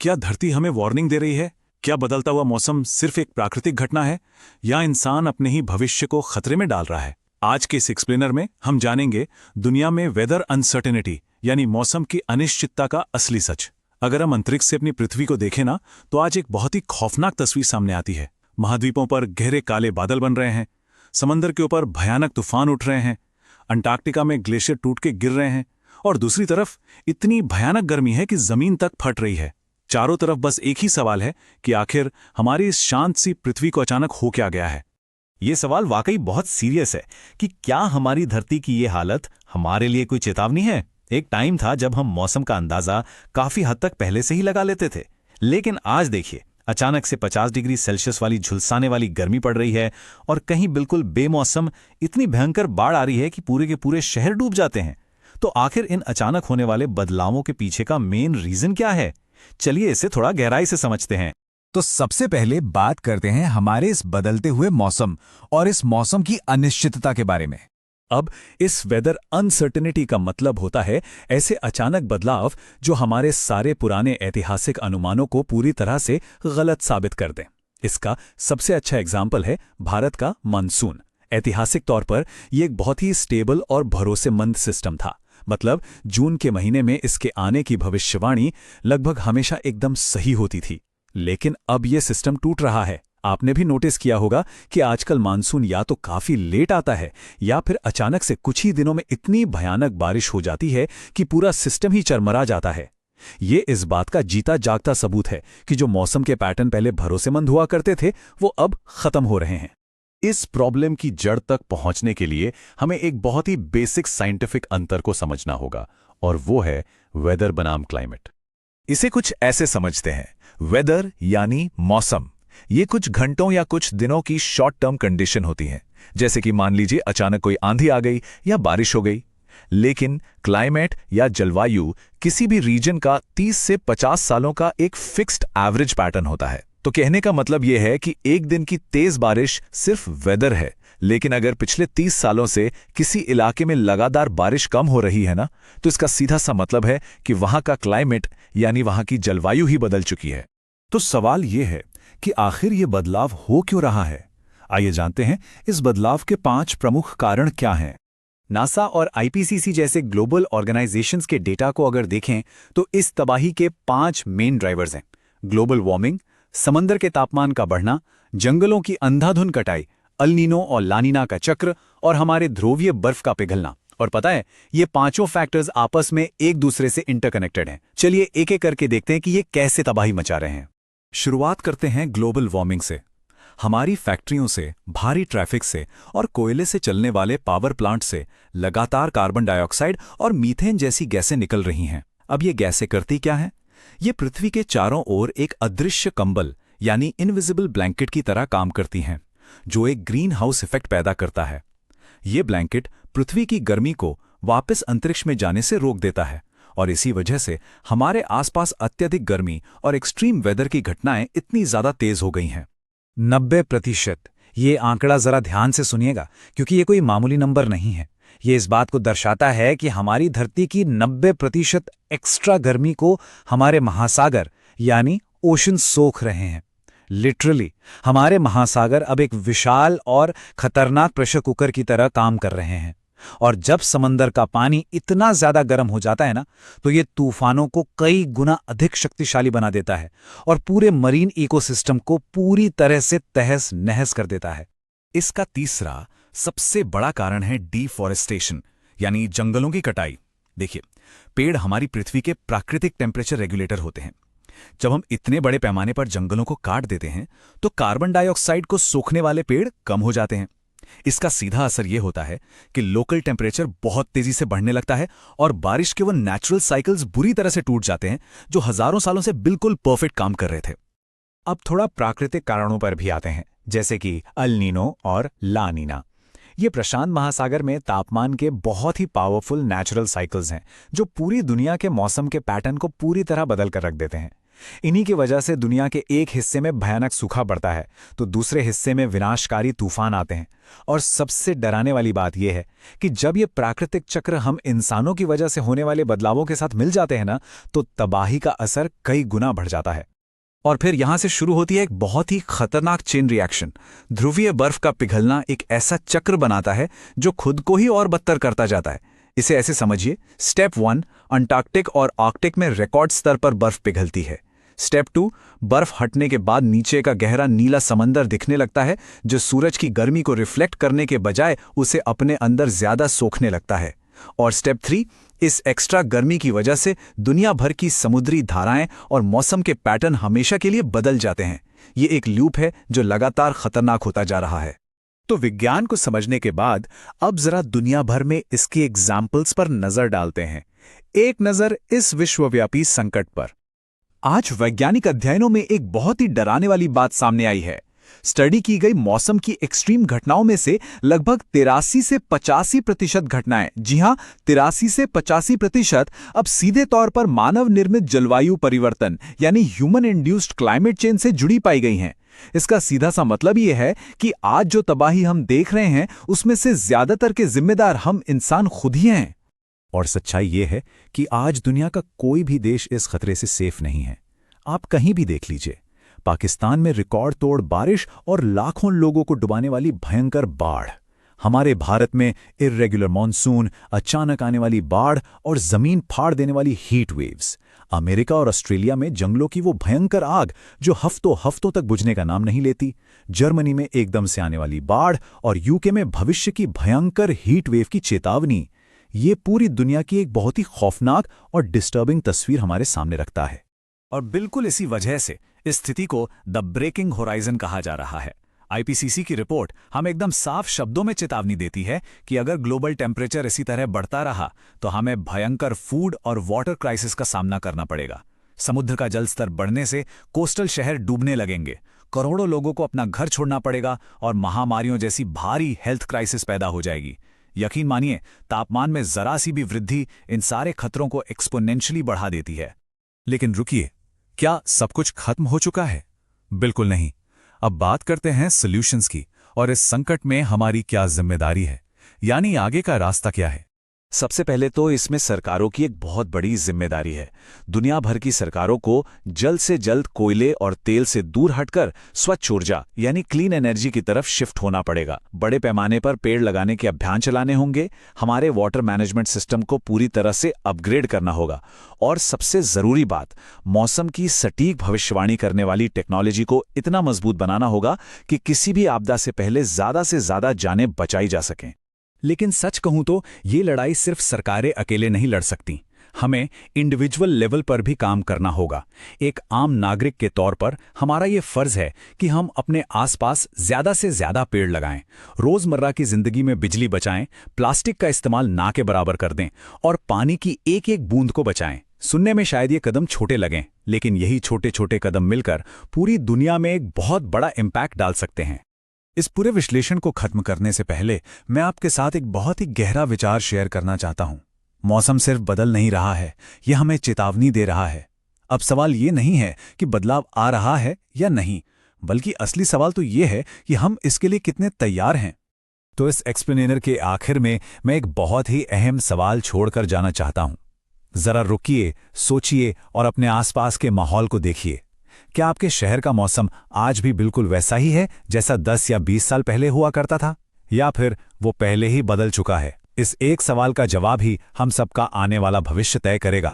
क्या धरती हमें वार्निंग दे रही है? क्या बदलता हुआ मौसम सिर्फ एक प्राकृतिक घटना है या इंसान अपने ही भविष्य को खतरे में डाल रहा है? आज के इस एक्सप्लेनर में हम जानेंगे दुनिया में वेदर अनसर्टेनिटी यानी मौसम की अनिश्चितता का असली सच। अगर हम अंतरिक्ष से अपनी पृथ्वी को देखें ना, तो आज एक बहुत ही खौफनाक तस्वीर सामने आती है। महाद्वीपों पर गहरे काले बादल बन रहे हैं, समंदर के ऊपर भयानक तूफान उठ रहे हैं, अंटार्कटिका में ग्लेशियर टूट के गिर रहे हैं, और दूसरी तरफ इतनी भयानक गर्मी है कि जमीन तक फट रही है। चारों तरफ बस एक ही सवाल है कि आखिर हमारी इस शांत सी पृथ्वी को अचानक हो क्या गया है। ये सवाल वाकई बहुत सीरियस है कि क्या हमारी धरती की ये हालत हमारे लिए कोई चेतावनी है। एक टाइम था जब हम मौसम का अंदाजा काफी हद तक पहले से ही लगा लेते थे, लेकिन आज देखिए, अचानक से 50 डिग्री सेल्सियस वाली झुलसाने वाली गर्मी पड़ रही है और कहीं बिल्कुल बेमौसम इतनी भयंकर बाढ़ आ रही है कि पूरे के पूरे शहर डूब जाते हैं। तो आखिर इन अचानक होने वाले बदलावों के पीछे का मेन रीजन क्या है? चलिए इसे थोड़ा गहराई से समझते हैं। तो सबसे पहले बात करते हैं हमारे इस बदलते हुए मौसम और इस मौसम की अनिश्चितता के बारे में। अब इस वेदर अनसर्टेनिटी का मतलब होता है ऐसे अचानक बदलाव जो हमारे सारे पुराने ऐतिहासिक अनुमानों को पूरी तरह से गलत साबित कर दें। इसका सबसे अच्छा एग्जाम्पल है भारत का मानसून। ऐतिहासिक तौर पर यह एक बहुत ही स्टेबल और भरोसेमंद सिस्टम था। मतलब जून के महीने में इसके आने की भविष्यवाणी लगभग हमेशा एकदम सही होती थी। लेकिन अब यह सिस्टम टूट रहा है। आपने भी नोटिस किया होगा कि आजकल मानसून या तो काफी लेट आता है या फिर अचानक से कुछ ही दिनों में इतनी भयानक बारिश हो जाती है कि पूरा सिस्टम ही चरमरा जाता है। ये इस बात का जीता जागता सबूत है कि जो मौसम के पैटर्न पहले भरोसेमंद हुआ करते थे वो अब खत्म हो रहे हैं। इस प्रॉब्लम की जड़ तक पहुंचने के लिए हमें एक बहुत ही बेसिक साइंटिफिक अंतर को समझना होगा, और वो है वेदर बनाम क्लाइमेट। इसे कुछ ऐसे समझते हैं, वेदर यानी मौसम, ये कुछ घंटों या कुछ दिनों की शॉर्ट टर्म कंडीशन होती हैं, जैसे कि मान लीजिए अचानक कोई आंधी आ गई या बारिश हो गई। लेकिन क्लाइमेट या जलवायु किसी भी रीजन का 30 से 50 सालों का एक फिक्स्ड एवरेज पैटर्न होता है। तो कहने का मतलब यह है कि एक दिन की तेज बारिश सिर्फ वेदर है, लेकिन अगर पिछले 30 सालों से किसी इलाके में लगातार बारिश कम हो रही है ना, तो इसका सीधा सा मतलब है कि वहां का क्लाइमेट यानी वहां की जलवायु ही बदल चुकी है। तो सवाल यह है कि आखिर ये बदलाव हो क्यों रहा है? आइए जानते हैं इस बदलाव के 5 प्रमुख कारण क्या हैं। नासा और आईपीसीसी जैसे ग्लोबल ऑर्गेनाइजेशंस के डेटा को अगर देखें तो इस तबाही के 5 मेन ड्राइवर्स हैं। ग्लोबल वार्मिंग, समंदर के तापमान का बढ़ना, जंगलों की अंधाधुंध कटाई, अल नीनो और लानीना का चक्र और हमारे ध्रुवीय बर्फ का पिघलना। और पता है, ये पांचों फैक्टर्स आपस में एक दूसरे से इंटरकनेक्टेड हैं। चलिए एक एक करके देखते हैं कि ये कैसे तबाही मचा रहे हैं। शुरुआत करते हैं ग्लोबल वार्मिंग से। हमारी फैक्ट्रियों से, भारी ट्रैफिक से और कोयले से चलने वाले पावर प्लांट से लगातार कार्बन डाइऑक्साइड और मीथेन जैसी गैसें निकल रही हैं। अब ये गैसें करती क्या हैं? ये पृथ्वी के चारों ओर एक अदृश्य कंबल यानी इनविजिबल ब्लैंकेट की तरह काम करती हैं, जो एक ग्रीन हाउस इफेक्ट पैदा करता है। ये ब्लैंकेट पृथ्वी की गर्मी को वापस अंतरिक्ष में जाने से रोक देता है, और इसी वजह से हमारे आसपास अत्यधिक गर्मी और एक्सट्रीम वेदर की घटनाएं इतनी ज्यादा तेज हो गई हैं। 90%। ये आंकड़ा जरा ध्यान से सुनिएगा, क्योंकि ये कोई मामूली नंबर नहीं है। ये इस बात को दर्शाता है कि हमारी धरती की 90% एक्स्ट्रा गर्मी को हमारे महासागर यानी ओशन सोख रहे हैं। लिटरली हमारे महासागर अब एक विशाल और खतरनाक प्रेशर कुकर की तरह काम कर रहे हैं। और जब समंदर का पानी इतना ज्यादा गर्म हो जाता है ना, तो ये तूफानों को कई गुना अधिक शक्तिशाली बना देता है और पूरे मरीन इकोसिस्टम को पूरी तरह से तहस नहस कर देता है। इसका तीसरा सबसे बड़ा कारण है डिफॉरेस्टेशन यानी जंगलों की कटाई। देखिए, पेड़ हमारी पृथ्वी के प्राकृतिक टेम्परेचर रेगुलेटर होते हैं। जब हम इतने बड़े पैमाने पर जंगलों को काट देते हैं तो कार्बन डाइऑक्साइड को सोखने वाले पेड़ कम हो जाते हैं। इसका सीधा असर यह होता है कि लोकल टेम्परेचर बहुत तेजी से बढ़ने लगता है और बारिश के वो नेचुरल साइकिल्स बुरी तरह से टूट जाते हैं जो हजारों सालों से बिल्कुल परफेक्ट काम कर रहे थे। अब थोड़ा प्राकृतिक कारणों पर भी आते हैं, जैसे कि अल नीनो और ला नीना। ये प्रशांत महासागर में तापमान के बहुत ही पावरफुल नेचुरल साइकिल्स हैं जो पूरी दुनिया के मौसम के पैटर्न को पूरी तरह बदल कर रख देते हैं। इन्हीं की वजह से दुनिया के एक हिस्से में भयानक सूखा पड़ता है तो दूसरे हिस्से में विनाशकारी तूफान आते हैं। और सबसे डराने वाली बात यह है कि जब ये प्राकृतिक चक्र हम इंसानों की वजह से होने वाले बदलावों के साथ मिल जाते हैं ना, तो तबाही का असर कई गुना बढ़ जाता है। और फिर यहां से शुरू होती है एक बहुत ही खतरनाक चेन रिएक्शन। ध्रुवीय बर्फ का पिघलना एक ऐसा चक्र बनाता है जो खुद को ही और बदतर करता जाता है। इसे ऐसे समझिए, स्टेप 1 अंटार्कटिक और आर्कटिक में रिकॉर्ड स्तर पर बर्फ पिघलती है। स्टेप 2 बर्फ हटने के बाद नीचे का गहरा नीला समंदर दिखने लगता है जो सूरज की गर्मी को रिफ्लेक्ट करने के बजाय उसे अपने अंदर ज्यादा सोखने लगता है। और स्टेप 3 इस एक्स्ट्रा गर्मी की वजह से दुनिया भर की समुद्री धाराएं और मौसम के पैटर्न हमेशा के लिए बदल जाते हैं। ये एक लूप है जो लगातार खतरनाक होता जा रहा है। तो विज्ञान को समझने के बाद अब जरा दुनिया भर में इसके एग्जाम्पल्स पर नजर डालते हैं। एक नजर इस विश्वव्यापी संकट पर। आज वैज्ञानिक अध्ययनों में एक बहुत ही डराने वाली बात सामने आई है। स्टडी की गई मौसम की एक्सट्रीम घटनाओं में से लगभग 83 से 85% घटनाएं, जी हां 83 से 85%, अब सीधे तौर पर मानव निर्मित जलवायु परिवर्तन यानी ह्यूमन इंड्यूस्ड क्लाइमेट चेंज से जुड़ी पाई गई हैं। इसका सीधा सा मतलब यह है कि आज जो तबाही हम देख रहे हैं उसमें से ज्यादातर के जिम्मेदार हम इंसान खुद ही हैं। और सच्चाई यह है कि आज दुनिया का कोई भी देश इस खतरे से सेफ नहीं है। आप कहीं भी देख लीजिए, पाकिस्तान में रिकॉर्ड तोड़ बारिश और लाखों लोगों को डुबाने वाली भयंकर बाढ़, हमारे भारत में इर्रेगुलर मॉनसून, अचानक आने वाली बाढ़ और जमीन फाड़ देने वाली हीट वेव्स, अमेरिका और ऑस्ट्रेलिया में जंगलों की वो भयंकर आग जो हफ्तों हफ्तों तक बुझने का नाम नहीं लेती, जर्मनी में एकदम से आने वाली बाढ़ और यूके में भविष्य की भयंकर हीट वेव की चेतावनी, ये पूरी दुनिया की एक बहुत ही खौफनाक और डिस्टर्बिंग तस्वीर हमारे सामने रखता है। और बिल्कुल इसी वजह से इस स्थिति को द ब्रेकिंग होराइजन कहा जा रहा है। आईपीसीसी की रिपोर्ट हमें एकदम साफ शब्दों में चेतावनी देती है कि अगर ग्लोबल टेम्परेचर इसी तरह बढ़ता रहा तो हमें भयंकर फूड और वाटर क्राइसिस का सामना करना पड़ेगा। समुद्र का जल स्तर बढ़ने से कोस्टल शहर डूबने लगेंगे, करोड़ों लोगों को अपना घर छोड़ना पड़ेगा और महामारियों जैसी भारी हेल्थ क्राइसिस पैदा हो जाएगी। यकीन मानिए, तापमान में जरा सी भी वृद्धि इन सारे खतरों को एक्सपोनेंशियली बढ़ा देती है। लेकिन रुकिए, क्या सब कुछ खत्म हो चुका है? बिल्कुल नहीं। अब बात करते हैं सॉल्यूशंस की और इस संकट में हमारी क्या जिम्मेदारी है, यानी आगे का रास्ता क्या है। सबसे पहले तो इसमें सरकारों की एक बहुत बड़ी जिम्मेदारी है। दुनिया भर की सरकारों को जल्द से जल्द कोयले और तेल से दूर हटकर स्वच्छ ऊर्जा यानी क्लीन एनर्जी की तरफ शिफ्ट होना पड़ेगा। बड़े पैमाने पर पेड़ लगाने के अभियान चलाने होंगे। हमारे वाटर मैनेजमेंट सिस्टम को पूरी तरह से अपग्रेड करना होगा। और सबसे जरूरी बात, मौसम की सटीक भविष्यवाणी करने वाली टेक्नोलॉजी को इतना मजबूत बनाना होगा कि किसी भी आपदा से पहले ज्यादा से ज्यादा जानें बचाई जा सकें। लेकिन सच कहूं तो ये लड़ाई सिर्फ सरकारें अकेले नहीं लड़ सकती। हमें इंडिविजुअल लेवल पर भी काम करना होगा। एक आम नागरिक के तौर पर हमारा ये फर्ज है कि हम अपने आसपास ज्यादा से ज्यादा पेड़ लगाएं, रोजमर्रा की जिंदगी में बिजली बचाएं, प्लास्टिक का इस्तेमाल ना के बराबर कर दें और पानी की एक एक बूंद को बचाएं। सुनने में शायद ये कदम छोटे लगें, लेकिन यही छोटे छोटे कदम मिलकर पूरी दुनिया में एक बहुत बड़ा इम्पैक्ट डाल सकते हैं। इस पूरे विश्लेषण को खत्म करने से पहले मैं आपके साथ एक बहुत ही गहरा विचार शेयर करना चाहता हूं। मौसम सिर्फ बदल नहीं रहा है, यह हमें चेतावनी दे रहा है। अब सवाल ये नहीं है कि बदलाव आ रहा है या नहीं, बल्कि असली सवाल तो ये है कि हम इसके लिए कितने तैयार हैं। तो इस एक्सप्लेनेर के आखिर में मैं एक बहुत ही अहम सवाल छोड़कर जाना चाहता हूं। जरा रुकिए, सोचिए और अपने आसपास के माहौल को देखिए। क्या आपके शहर का मौसम आज भी बिल्कुल वैसा ही है जैसा 10 या 20 साल पहले हुआ करता था, या फिर वो पहले ही बदल चुका है? इस एक सवाल का जवाब ही हम सबका आने वाला भविष्य तय करेगा।